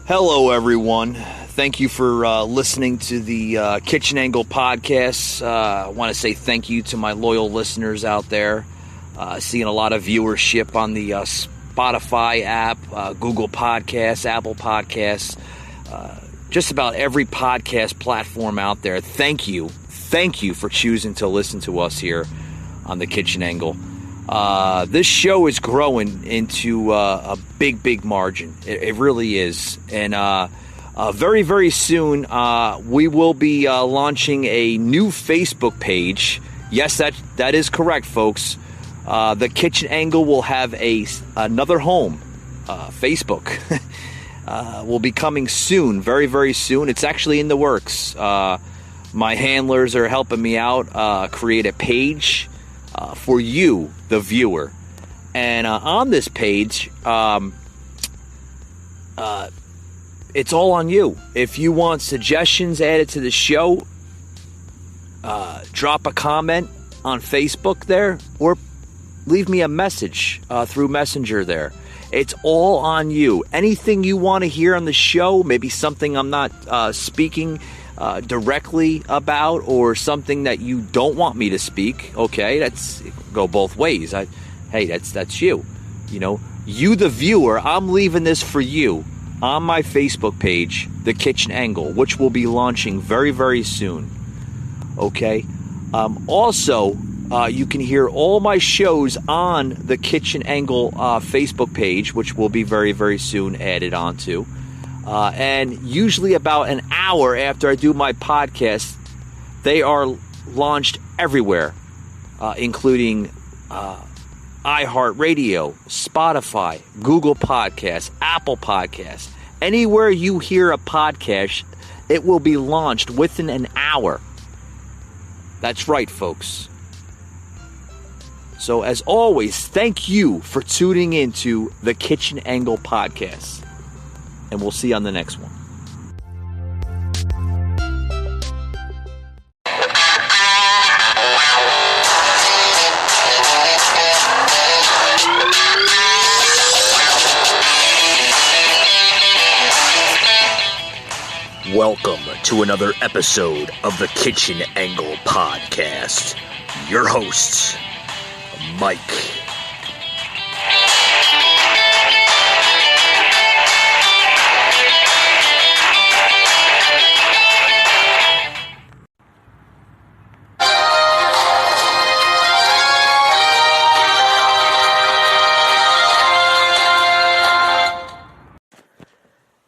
Hello, everyone. Thank you for listening to the Kitchen Angle podcast. I want to say thank you to my loyal listeners out there. Seeing a lot of viewership on the Spotify app, Google Podcasts, Apple Podcasts, just about every podcast platform out there. Thank you. Thank you for choosing to listen to us here on the Kitchen Angle. This show is growing into a big margin. It really is. And very, very soon, we will be launching a new Facebook page. Yes, that is correct, folks. The Kitchen Angle will have another home. Facebook will be coming soon, very, very soon. It's actually in the works. My handlers are helping me out create a page for you, the viewer. And on this page, it's all on you. If you want suggestions added to the show, drop a comment on Facebook there, or leave me a message through Messenger there. It's all on you. Anything you want to hear on the show, maybe something I'm not speaking directly about, or something that you don't want me to speak, okay, that's go both ways. That's you. You know, you the viewer, I'm leaving this for you on my Facebook page, The Kitchen Angle, which will be launching very, very soon. Okay? Also, you can hear all my shows on the Kitchen Angle Facebook page, which will be very, very soon added onto. And usually about an hour after I do my podcast, they are launched everywhere, including iHeartRadio, Spotify, Google Podcasts, Apple Podcasts. Anywhere you hear a podcast, it will be launched within an hour. That's right, folks. So as always, thank you for tuning into the Kitchen Angle podcast. And we'll see you on the next one. Welcome to another episode of the Kitchen Angle podcast. Your host, Mike.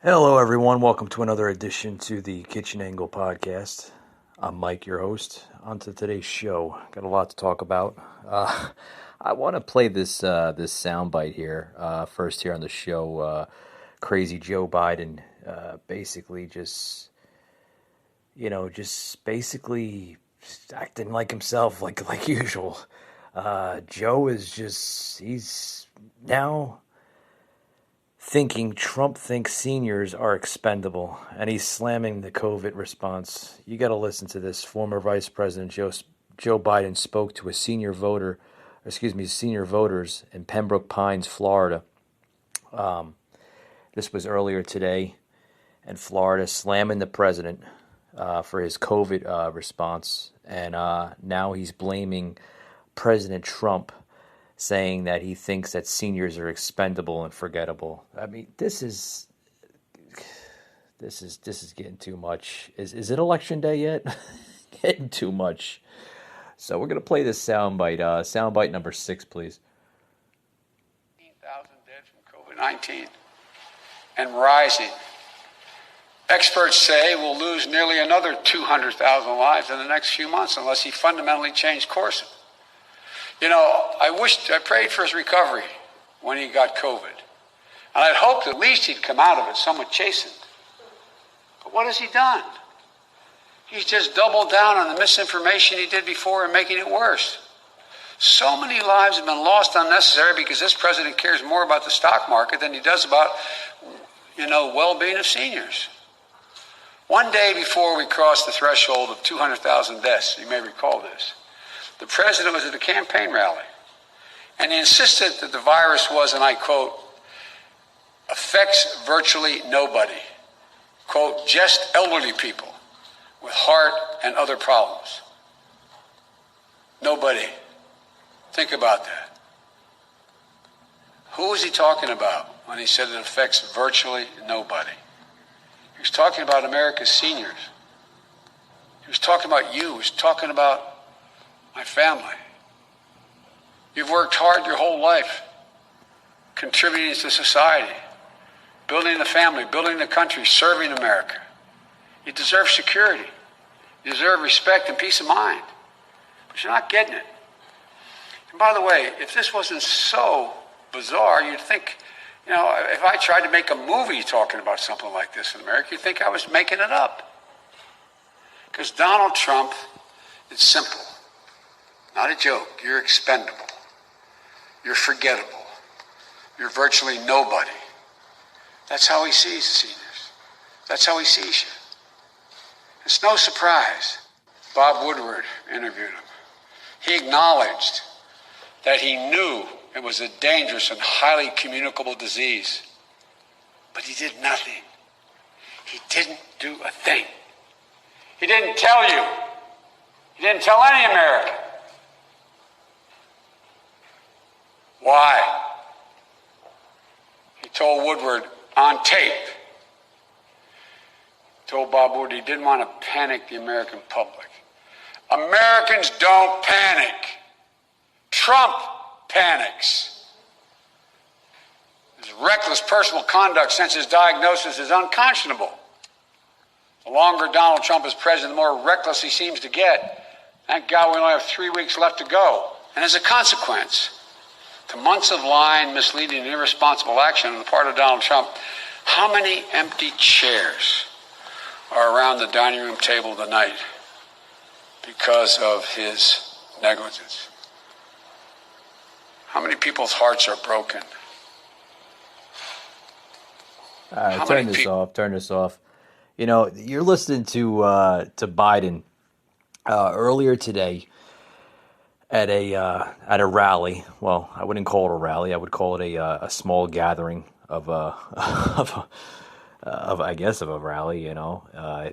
Hello, everyone. Welcome to another edition to the Kitchen Angle podcast. I'm Mike, your host. On to today's show. Got a lot to talk about. I want to play this soundbite here. First here on the show, crazy Joe Biden, basically just basically acting like himself, like usual. Joe is he's now thinking Trump thinks seniors are expendable, and he's slamming the COVID response. You got to listen to this. Former Vice President Joe Biden spoke to senior voters in Pembroke Pines, Florida. This was earlier today, in Florida, slamming the president for his COVID response, and now he's blaming President Trump, saying that he thinks that seniors are expendable and forgettable. I mean, this is getting too much. Is it election day yet? Getting too much. So we're gonna play this soundbite. Soundbite number 6, please. 18,000 dead from COVID-19 and rising. Experts say we'll lose nearly another 200,000 lives in the next few months unless he fundamentally changed course. You know, I prayed for his recovery when he got COVID. And I'd hoped at least he'd come out of it somewhat chastened. But what has he done? He's just doubled down on the misinformation he did before and making it worse. So many lives have been lost unnecessarily because this president cares more about the stock market than he does about, well-being of seniors. One day before we crossed the threshold of 200,000 deaths, you may recall this, the president was at a campaign rally, and he insisted that the virus was, and I quote, a affects virtually nobody. Quote, just elderly people with heart and other problems. Nobody. Think about that. Who was he talking about when he said it affects virtually nobody? He was talking about America's seniors. He was talking about you. He was talking about my family. You've worked hard your whole life, contributing to society, building the family, building the country, serving America. You deserve security. You deserve respect and peace of mind. But you're not getting it. And by the way, if this wasn't so bizarre, you'd think, if I tried to make a movie talking about something like this in America, you'd think I was making it up. Because Donald Trump, it's simple. Not a joke. You're expendable. You're forgettable. You're virtually nobody. That's how he sees seniors. That's how he sees you. It's no surprise. Bob Woodward interviewed him. He acknowledged that he knew it was a dangerous and highly communicable disease. But he did nothing. He didn't do a thing. He didn't tell you. He didn't tell any American. Why? He told Woodward on tape, told Bob Woodward he didn't want to panic the American public. Americans don't panic. Trump panics. His reckless personal conduct since his diagnosis is unconscionable. The longer Donald Trump is president, the more reckless he seems to get. Thank God we only have 3 weeks left to go. And as a consequence, to months of lying, misleading, and irresponsible action on the part of Donald Trump, how many empty chairs are around the dining room table tonight because of his negligence? How many people's hearts are broken? All right, turn this off. You're listening to Biden earlier today at a rally. Well, I wouldn't call it a rally. I would call it a small gathering of a rally.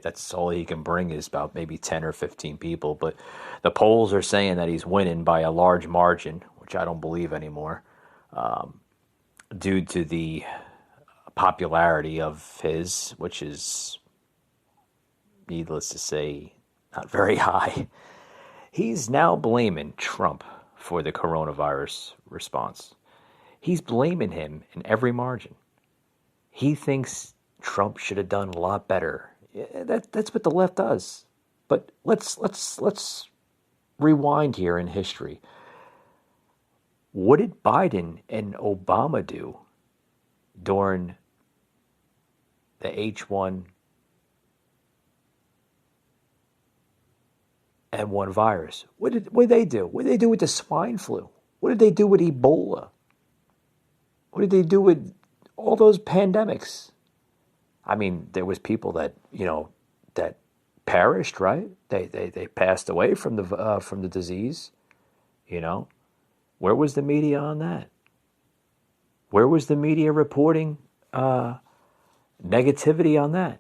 That's all he can bring is about maybe 10 or 15 people. But the polls are saying that he's winning by a large margin, which I don't believe anymore, due to the popularity of his, which is, needless to say, not very high. He's now blaming Trump for the coronavirus response. He's blaming him in every margin. He thinks Trump should have done a lot better. That's what the left does. But let's rewind here in history. What did Biden and Obama do during the H1N1 virus? What did they do? What did they do with the swine flu? What did they do with Ebola? What did they do with all those pandemics? I mean, there was people that that perished, right? They passed away from the disease. Where was the media on that? Where was the media reporting negativity on that?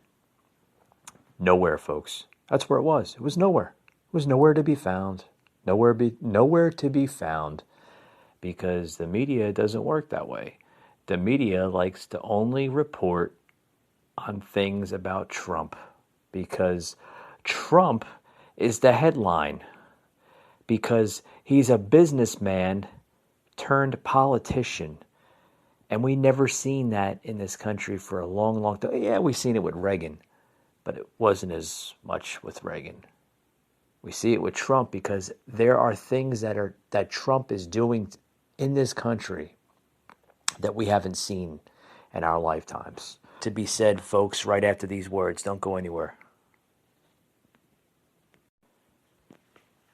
Nowhere, folks. That's where it was. It was nowhere. It was nowhere to be found. Nowhere to be found, because the media doesn't work that way. The media likes to only report on things about Trump, because Trump is the headline, because he's a businessman turned politician. And we never seen that in this country for a long, long time. Yeah, we've seen it with Reagan, but it wasn't as much with Reagan. We see it with Trump because there are things that Trump is doing in this country that we haven't seen in our lifetimes. To be said, folks, right after these words. Don't go anywhere.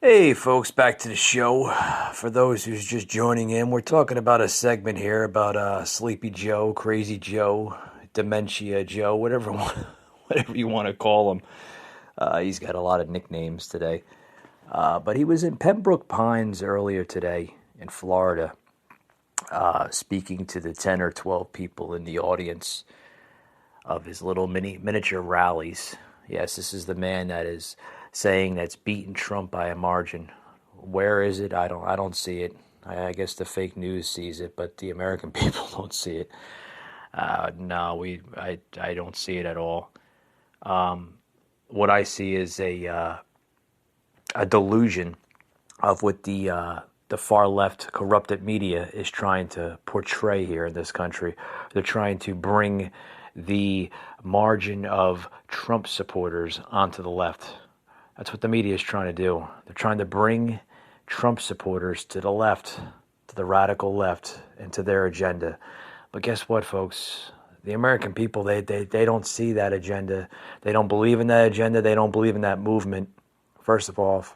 Hey, folks, back to the show. For those who's just joining in, we're talking about a segment here about Sleepy Joe, Crazy Joe, Dementia Joe, whatever you want to call him. He's got a lot of nicknames today. But he was in Pembroke Pines earlier today in Florida speaking to the 10 or 12 people in the audience of his little miniature rallies. Yes, this is the man that is saying that's beaten Trump by a margin. Where is it? I don't see it. I guess the fake news sees it, but the American people don't see it. No, I don't see it at all. What I see is a delusion of what the far left corrupted media is trying to portray here in this country. They're trying to bring the margin of Trump supporters onto the left. That's what the media is trying to do. They're trying to bring Trump supporters to the left, to the radical left, and to their agenda. But guess what, folks? The American people, they don't see that agenda. They don't believe in that agenda. They don't believe in that movement. First of all,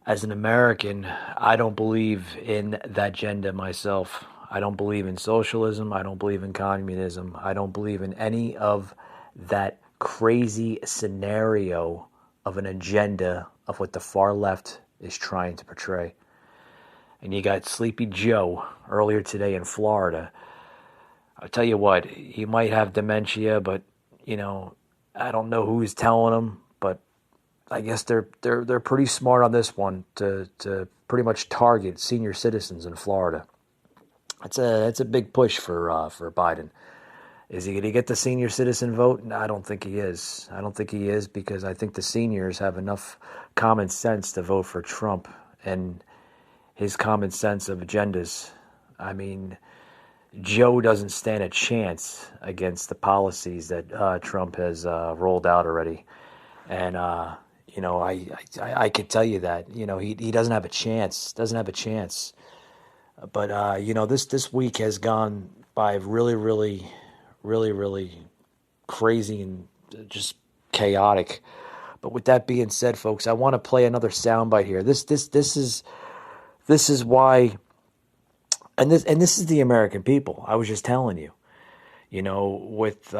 as an American, I don't believe in that agenda myself. I don't believe in socialism. I don't believe in communism. I don't believe in any of that crazy scenario of an agenda of what the far left is trying to portray. And you got Sleepy Joe earlier today in Florida. I'll tell you what, he might have dementia, but, I don't know who's telling him, but I guess they're pretty smart on this one to pretty much target senior citizens in Florida. It's a big push for Biden. Is he going to get the senior citizen vote? No, I don't think he is. I don't think he is because I think the seniors have enough common sense to vote for Trump and his common sense of agendas. I mean, Joe doesn't stand a chance against the policies that Trump has rolled out already. And, I could tell you that, he doesn't have a chance, But, this week has gone by really, really, really, really crazy and just chaotic. But with that being said, folks, I want to play another soundbite here. This is why, and this is the American people. I was just telling you, with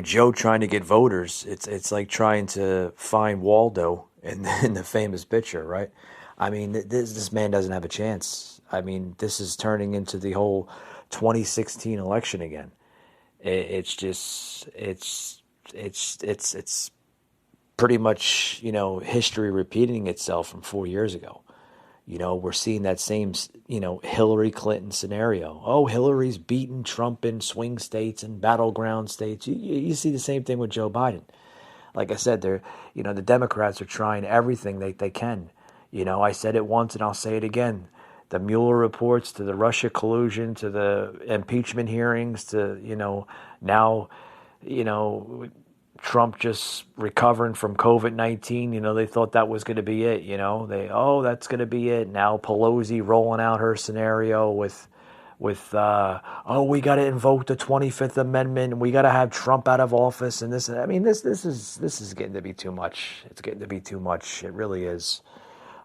Joe trying to get voters, it's like trying to find Waldo in the famous picture, right? I mean, this man doesn't have a chance. I mean, this is turning into the whole 2016 election again. It's pretty much, history repeating itself from 4 years ago. We're seeing that same, Hillary Clinton scenario. Oh, Hillary's beaten Trump in swing states and battleground states. You see the same thing with Joe Biden. Like I said, the Democrats are trying everything they can. I said it once and I'll say it again. The Mueller reports to the Russia collusion to the impeachment hearings to, now, Trump just recovering from COVID-19, they thought that was going to be it, that's going to be it. Now Pelosi rolling out her scenario with we got to invoke the 25th Amendment and we got to have Trump out of office and this. I mean, this is getting to be too much. It's getting to be too much. It really is.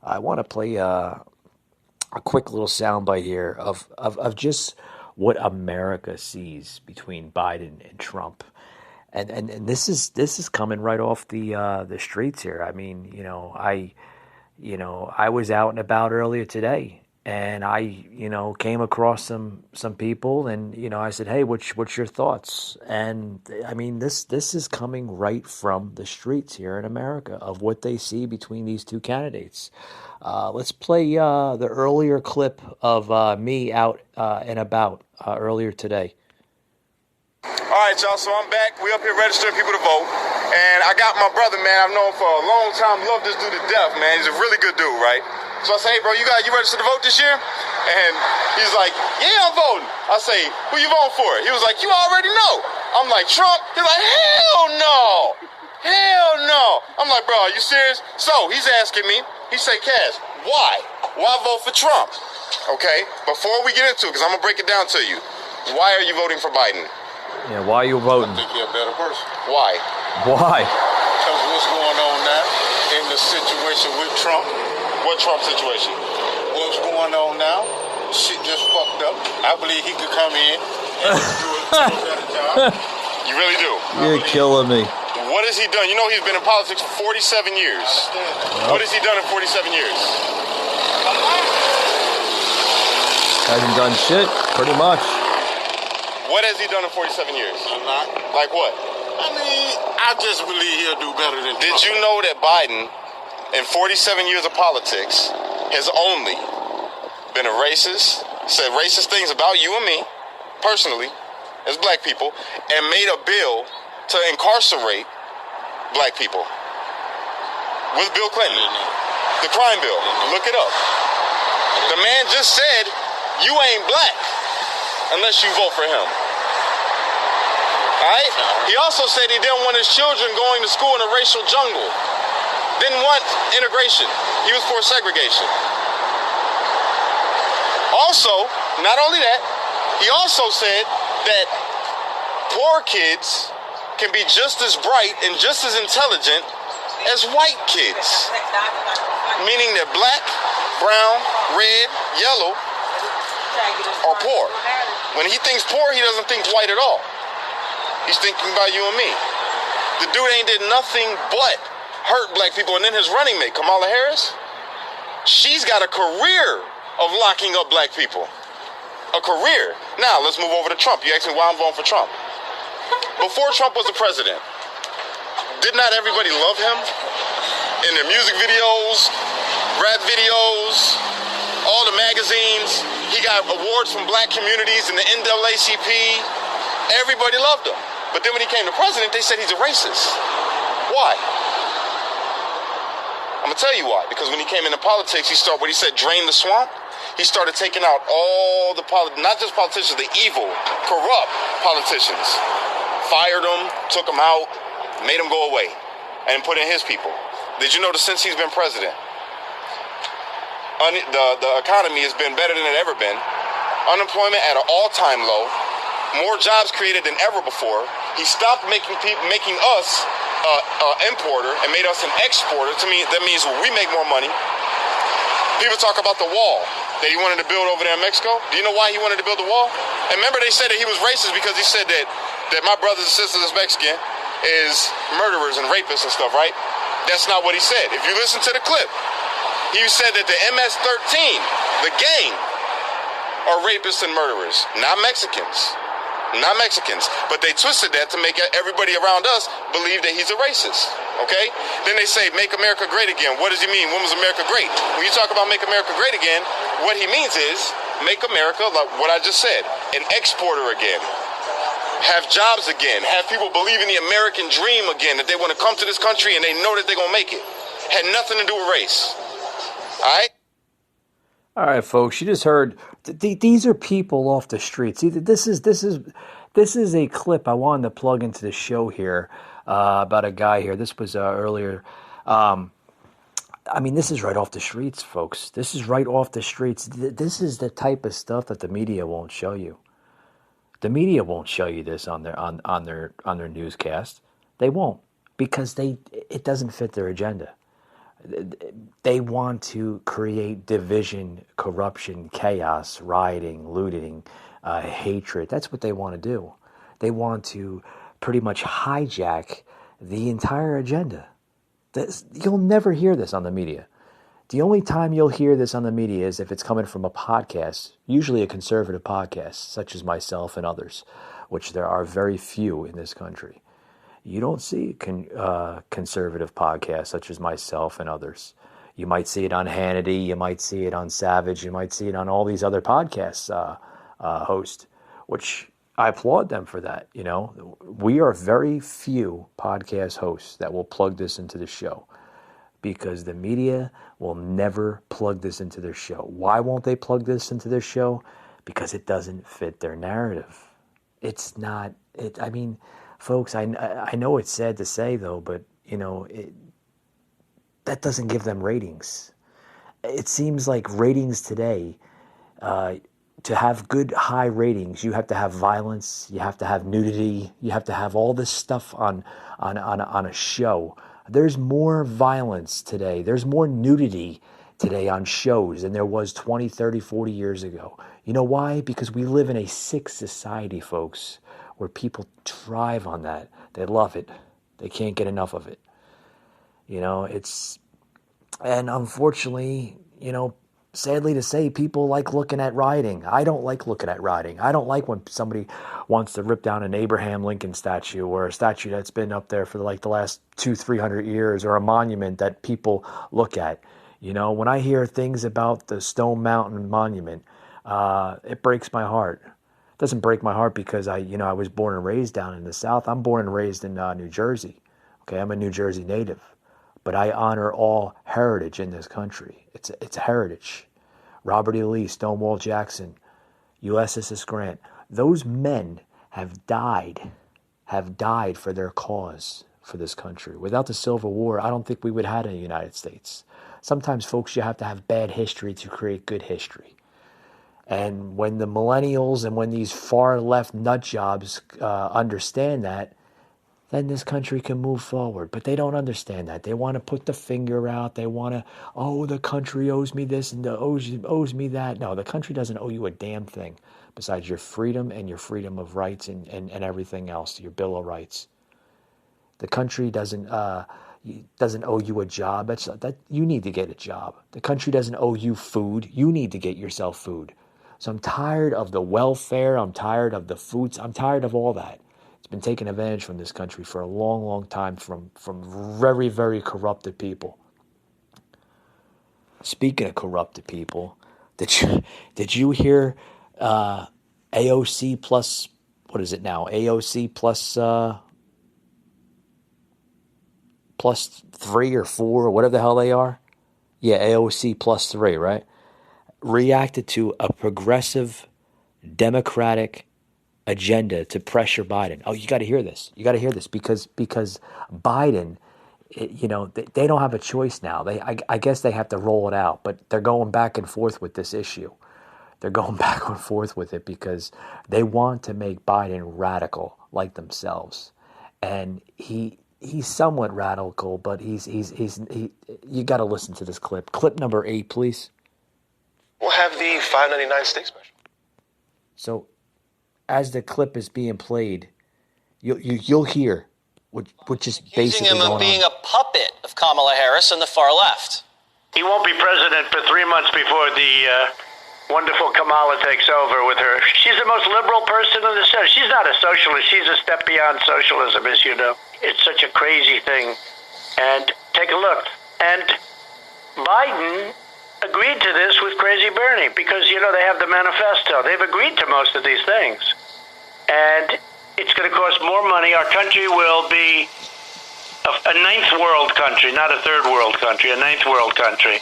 I want to play a quick little soundbite here of just what America sees between Biden and Trump. And this is coming right off the streets here. I mean, I was out and about earlier today, and I came across some people, and I said, hey, what's your thoughts? And I mean, this is coming right from the streets here in America of what they see between these two candidates. Let's play the earlier clip of me out and about earlier today. All right, y'all, so I'm back. We up here registering people to vote. And I got my brother, man, I've known for a long time. Love this dude to death, man. He's a really good dude, right? So I say, hey, bro, you registered to vote this year? And he's like, yeah, I'm voting. I say, who you voting for? He was like, you already know. I'm like, Trump? He's like, hell no. Hell no. I'm like, bro, are you serious? So he's asking me, he say, Cass, why? Why vote for Trump? Okay, before we get into it, because I'm going to break it down to you. Why are you voting for Biden? Yeah, why are you voting? I think you're a better person. Why? Why? Because what's going on now in the situation with Trump? What Trump situation? What's going on now? Shit just fucked up. I believe he could come in and do a better job. You really do? You're killing me. What has he done? He's been in politics for 47 years. I understand that. What has he done in 47 years? Hasn't done shit, pretty much. What has he done in 47 years? A lot. Like what? I mean, I just believe he'll do better than Did Trump. you know that Biden, in 47 years of politics, has only been a racist, said racist things about you and me, personally, as black people, and made a bill to incarcerate black people? With Bill Clinton. The crime bill. Look it up. The man just said, you ain't black unless you vote for him. Alright? He also said he didn't want his children going to school in a racial jungle. Didn't want integration. He was for segregation. Also, not only that, he also said that poor kids can be just as bright and just as intelligent as white kids. Meaning that black, brown, red, yellow are poor. When he thinks poor, he doesn't think white at all. He's thinking about you and me. The dude ain't did nothing but hurt black people. And then his running mate, Kamala Harris, she's got a career of locking up black people. A career. Now, let's move over to Trump. You asked me why I'm voting for Trump. Before Trump was the president, did not everybody love him? In their music videos, rap videos, all the magazines. He got awards from black communities in the NAACP. Everybody loved him. But then when he came to president, they said he's a racist. Why? I'm going to tell you why. Because when he came into politics, he started what he said, drain the swamp. He started taking out all the, not just politicians, the evil, corrupt politicians. Fired them, took them out, made them go away, and put in his people. Did you know that since he's been president, the economy has been better than it ever been? Unemployment at an all-time low. More jobs created than ever before. He stopped making us importer and made us an exporter. To me, that means we make more money. People talk about the wall that he wanted to build over there in Mexico. Do you know why he wanted to build the wall? And remember, they said that he was racist because he said that my brothers and sisters that's Mexican is murderers and rapists and stuff, right? That's not what he said. If you listen to the clip, he said that the MS-13, the gang, are rapists and murderers, not Mexicans. Not Mexicans, but they twisted that to make everybody around us believe that he's a racist, okay? Then they say, make America great again. What does he mean? When was America great? When you talk about make America great again, what he means is make America, like what I just said, an exporter again. Have jobs again. Have people believe in the American dream again, that they want to come to this country and they know that they're going to make it. Had nothing to do with race. All right? All right, folks. You just heard. These are people off the streets. This is a clip I wanted to plug into the show here about a guy here. This was earlier. I mean, this is right off the streets, folks. This is right off the streets. This is the type of stuff that the media won't show you. The media won't show you this on their newscast. They won't, because it doesn't fit their agenda. They want to create division, corruption, chaos, rioting, looting, hatred. That's what they want to do. They want to pretty much hijack the entire agenda. You'll never hear this on the media. The only time you'll hear this on the media is if it's coming from a podcast, usually a conservative podcast, such as myself and others, which there are very few in this country. You don't see conservative podcasts such as myself and others. You might see it on Hannity, you might see it on Savage, you might see it on all these other podcasts hosts, which I applaud them for that. You know, we are very few podcast hosts that will plug this into the show, because the media will never plug this into their show. Why won't they plug this into their show? Because it doesn't fit their narrative. It's not. I mean, folks, I know it's sad to say though, but you know, that doesn't give them ratings. It seems like ratings today, to have good high ratings, you have to have violence, you have to have nudity, you have to have all this stuff on a show. There's more violence today. There's more nudity today on shows than there was 20, 30, 40 years ago. You know why? Because we live in a sick society, folks, where people thrive on that. They love it. They can't get enough of it. You know, and unfortunately, you know, sadly to say, people like looking at rioting. I don't like looking at rioting. I don't like when somebody wants to rip down an Abraham Lincoln statue or a statue that's been up there for like the last 200-300 years, or a monument that people look at. You know, when I hear things about the Stone Mountain Monument, it breaks my heart. It doesn't break my heart because I was born and raised down in the South. I'm born and raised in New Jersey. Okay, I'm a New Jersey native, but I honor all heritage in this country. It's heritage. Robert E. Lee, Stonewall Jackson, Ulysses Grant. Those men have died for their cause, for this country. Without the Civil War, I don't think we would have had a United States. Sometimes, folks, you have to have bad history to create good history. And when the millennials and when these far left nut jobs understand that, then this country can move forward. But they don't understand that. They want to put the finger out. They want to, the country owes me this and owes me that. No, the country doesn't owe you a damn thing besides your freedom and your freedom of rights and everything else, your Bill of Rights. The country doesn't owe you a job. That you need to get a job. The country doesn't owe you food. You need to get yourself food. So I'm tired of the welfare. I'm tired of the foods. I'm tired of all that. It's been taken advantage from this country for a long, long time from very, very corrupted people. Speaking of corrupted people, did you hear AOC plus, what is it now? AOC plus 3 or 4 or whatever the hell they are? Yeah, AOC plus 3, right? Reacted to a progressive Democratic agenda to pressure Biden. Oh, you got to hear this. You got to hear this because Biden, they don't have a choice now. I guess they have to roll it out, but they're going back and forth with this issue. They're going back and forth with it because they want to make Biden radical like themselves, and he's somewhat radical, but he's you got to listen to this clip. Clip number 8, please. We'll have the $5.99 steak special. So, as the clip is being played, you'll hear which is basically accusing him of being on. a puppet of Kamala Harris and the far left. He won't be president for 3 months before the wonderful Kamala takes over with her. She's the most liberal person in the Senate. She's not a socialist. She's a step beyond socialism, as you know. It's such a crazy thing. And take a look. And Biden agreed to this with Crazy Bernie because, they have the manifesto. They've agreed to most of these things. And it's going to cost more money. Our country will be a ninth world country, not a third world country, a ninth world country.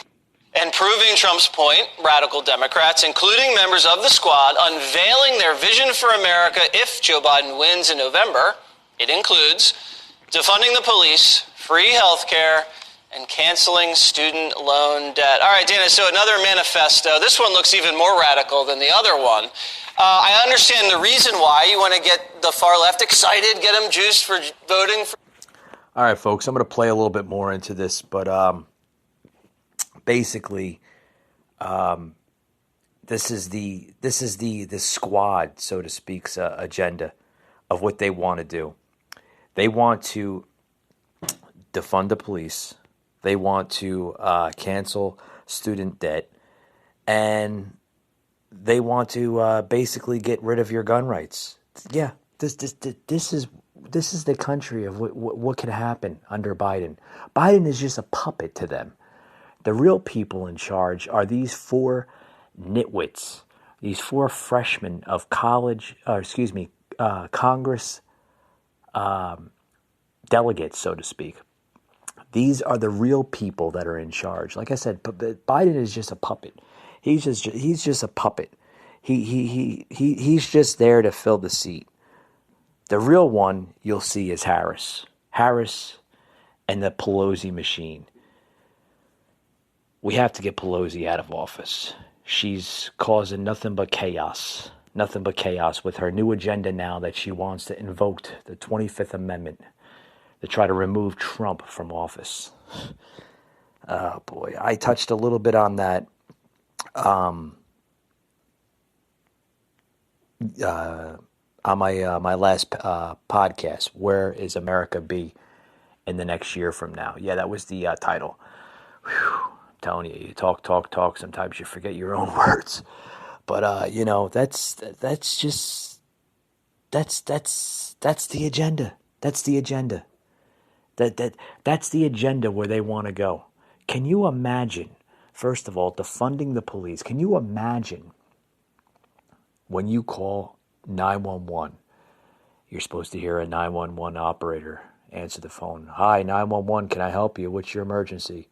And proving Trump's point, radical Democrats, including members of the squad, unveiling their vision for America if Joe Biden wins in November. It includes defunding the police, free health care, and canceling student loan debt. All right, Dana, so another manifesto. This one looks even more radical than the other one. I understand the reason why you want to get the far left excited, get them juiced for voting for. All right, folks, I'm going to play a little bit more into this, but basically, this is the squad, so to speak's agenda of what they want to do. They want to defund the police. They want to cancel student debt, and they want to basically get rid of your gun rights. Yeah, this is the country of what could happen under Biden. Biden is just a puppet to them. The real people in charge are these 4 nitwits, these 4 freshmen of Congress delegates, so to speak. These are the real people that are in charge. Like I said, Biden is just a puppet. He's just a puppet. He's just there to fill the seat. The real one you'll see is Harris. Harris and the Pelosi machine. We have to get Pelosi out of office. She's causing nothing but chaos. Nothing but chaos with her new agenda now that she wants to invoke the 25th Amendment to try to remove Trump from office. Oh boy, I touched a little bit on that on my last podcast. Where is America be in the next year from now? Yeah, that was the title. Whew. telling you, you talk. Sometimes you forget your own words. But that's the agenda. That's the agenda. That's the agenda where they want to go. Can you imagine, first of all, defunding the police? Can you imagine when you call 911, you're supposed to hear a 911 operator answer the phone. Hi, 911, can I help you? What's your emergency?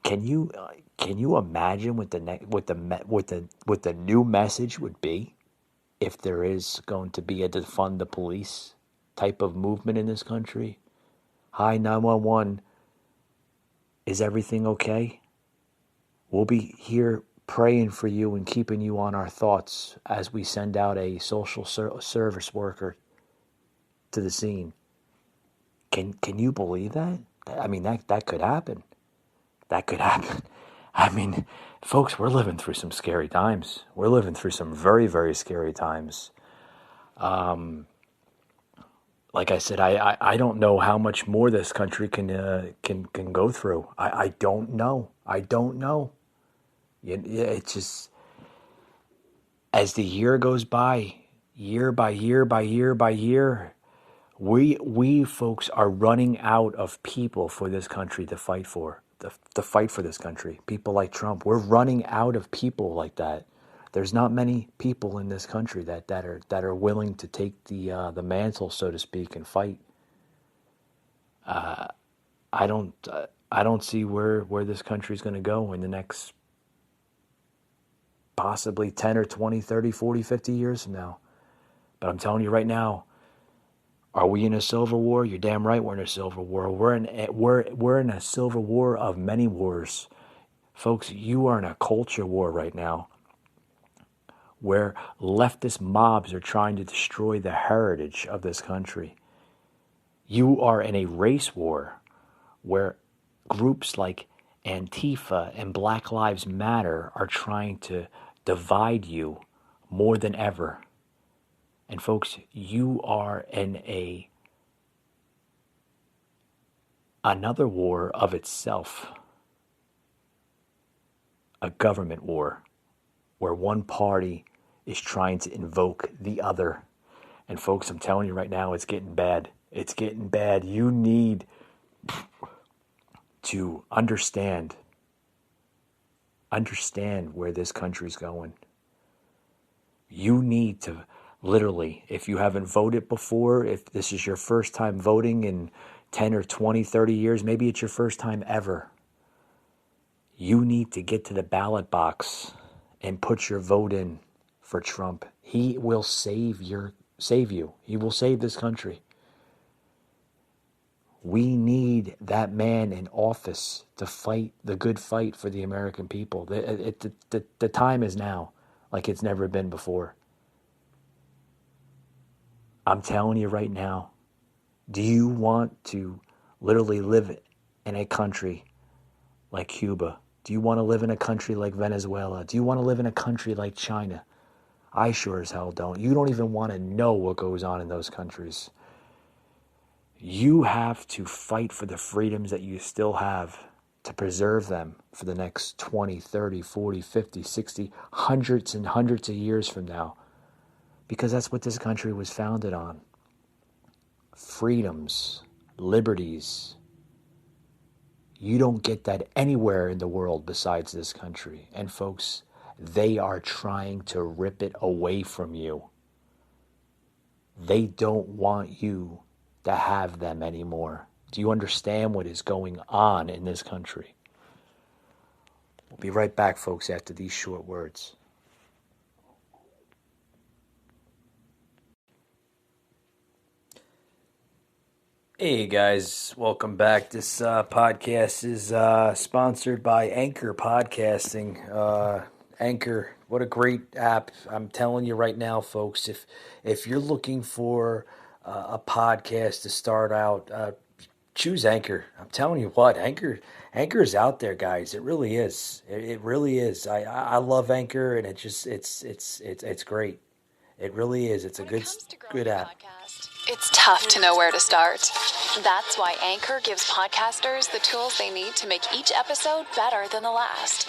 Can you imagine what the new message would be if there is going to be a defund the police type of movement in this country? Hi, 911, is everything okay? We'll be here praying for you and keeping you on our thoughts as we send out a social service worker to the scene. Can you believe that? I mean, that could happen. That could happen. I mean, folks, we're living through some scary times. We're living through some very, very scary times. Like I said, I don't know how much more this country can go through. I don't know. It's just, as the year goes by, year by year, we folks are running out of people for this country to fight for. To fight for this country. People like Trump. We're running out of people like that. There's not many people in this country that are willing to take the mantle, so to speak, and fight. I don't see where this country's going to go in the next possibly 10 or 20, 30, 40, 50 years from now. But I'm telling you right now, are we in a civil war? You're damn right we're in a civil war. We're in a civil war of many wars. Folks, you are in a culture war right now where leftist mobs are trying to destroy the heritage of this country. You are in a race war where groups like Antifa and Black Lives Matter are trying to divide you more than ever. And folks, you are in another war of itself, a government war, where one party is trying to invoke the other. And folks, I'm telling you right now, it's getting bad. It's getting bad. You need to understand where this country's going. You need to literally, if you haven't voted before, if this is your first time voting in 10 or 20, 30 years, maybe it's your first time ever, you need to get to the ballot box and put your vote in for Trump. He will save you. He will save this country. We need that man in office to fight the good fight for the American people. The time is now, like it's never been before. I'm telling you right now, do you want to literally live in a country like Cuba? Do you want to live in a country like Venezuela? Do you want to live in a country like China? I sure as hell don't. You don't even want to know what goes on in those countries. You have to fight for the freedoms that you still have to preserve them for the next 20, 30, 40, 50, 60, hundreds and hundreds of years from now. Because that's what this country was founded on. Freedoms, liberties. You don't get that anywhere in the world besides this country. And folks, they are trying to rip it away from you. They don't want you to have them anymore. Do you understand what is going on in this country? We'll be right back, folks, after these short words. Hey guys, welcome back. This podcast is sponsored by Anchor Podcasting. Anchor, what a great app. I'm telling you right now, folks, if you're looking for a podcast to start out, choose Anchor. I'm telling you what, Anchor is out there, guys. It really is. It really is. I love Anchor, and it's great. It really is. It's a good app. It's tough to know where to start. That's why Anchor gives podcasters the tools they need to make each episode better than the last.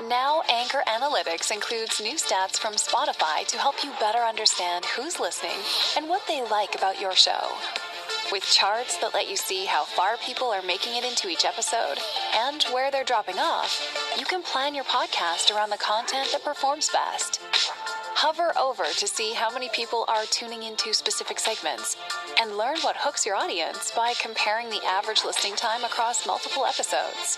Now, Anchor Analytics includes new stats from Spotify to help you better understand who's listening and what they like about your show. With charts that let you see how far people are making it into each episode and where they're dropping off, you can plan your podcast around the content that performs best. Hover over to see how many people are tuning into specific segments and learn what hooks your audience by comparing the average listening time across multiple episodes.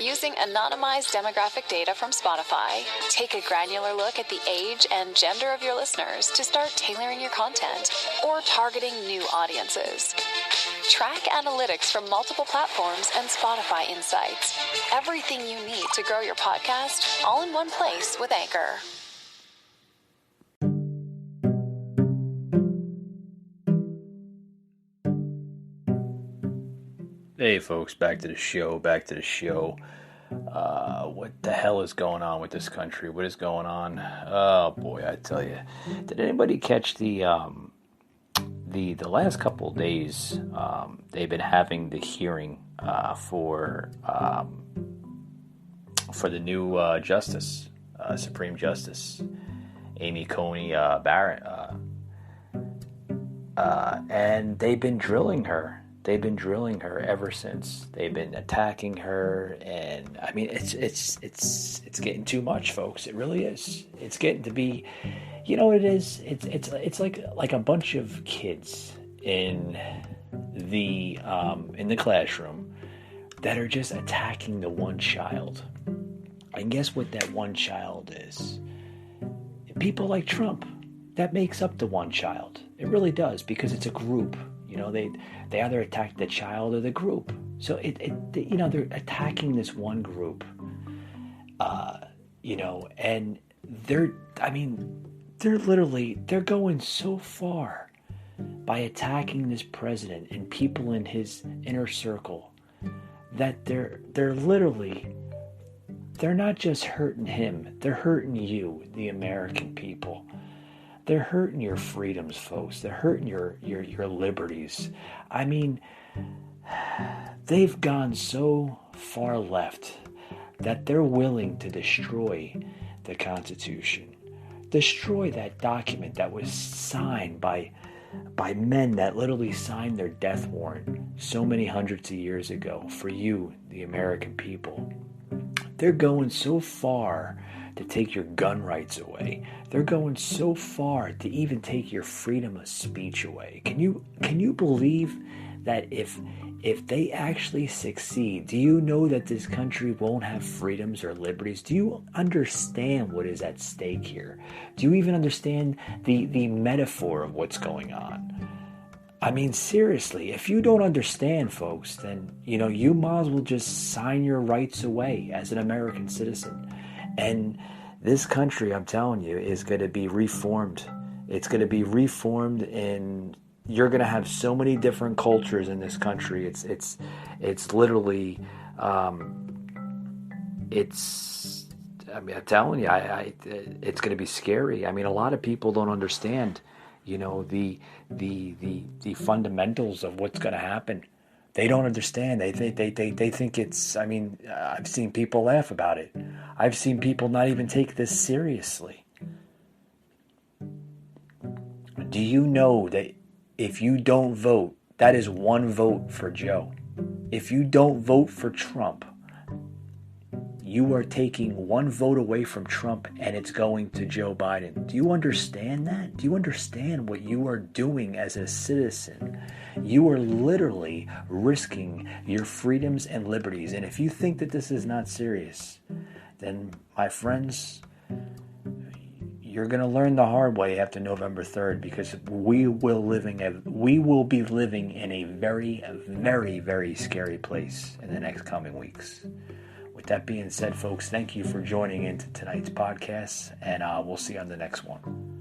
Using anonymized demographic data from Spotify, take a granular look at the age and gender of your listeners to start tailoring your content or targeting new audiences. Track analytics from multiple platforms and Spotify insights. Everything you need to grow your podcast, all in one place with Anchor. Hey folks, back to the show. What the hell is going on with this country? What is going on? Oh boy, I tell you. Did anybody catch the last couple of days? They've been having the hearing for the new justice, Supreme Justice, Amy Coney Barrett, and they've been drilling her. They've been drilling her ever since. They've been attacking her, and I mean, it's getting too much, folks. It really is. It's getting to be, you know what it is? It's like a bunch of kids in the classroom that are just attacking the one child. And guess what that one child is? People like Trump. That makes up the one child. It really does, because it's a group. You know, they either attack the child or the group. So they're attacking this one group. And they're going so far by attacking this president and people in his inner circle that they're not just hurting him, they're hurting you, the American people. They're hurting your freedoms, folks. They're hurting your liberties. I mean, they've gone so far left that they're willing to destroy the Constitution. Destroy that document that was signed by men that literally signed their death warrant so many hundreds of years ago for you, the American people. They're going so far to take your gun rights away. They're going so far to even take your freedom of speech away. Can you believe that if they actually succeed, do you know that this country won't have freedoms or liberties? Do you understand what is at stake here? Do you even understand the metaphor of what's going on? I mean, seriously, if you don't understand, folks, then, you might as well just sign your rights away as an American citizen. And this country, I'm telling you, is going to be reformed. It's going to be reformed, and you're going to have so many different cultures in this country. It's literally, I'm telling you, it's going to be scary. I mean, a lot of people don't understand, the fundamentals of what's going to happen. They don't understand. They think it's, I've seen people laugh about it. I've seen people not even take this seriously. Do you know that if you don't vote, that is one vote for Joe? If you don't vote for Trump, you are taking one vote away from Trump, and it's going to Joe Biden. Do you understand that? Do you understand what you are doing as a citizen? You are literally risking your freedoms and liberties. And if you think that this is not serious, then, my friends, you're going to learn the hard way after November 3rd, because we will be living in a very, very, very scary place in the next coming weeks. With that being said, folks, thank you for joining into tonight's podcast, and we'll see you on the next one.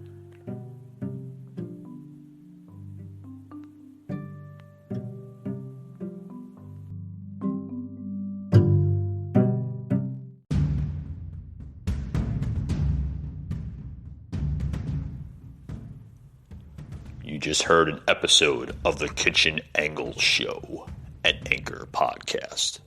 You just heard an episode of the Kitchen Angle Show, an Anchor podcast.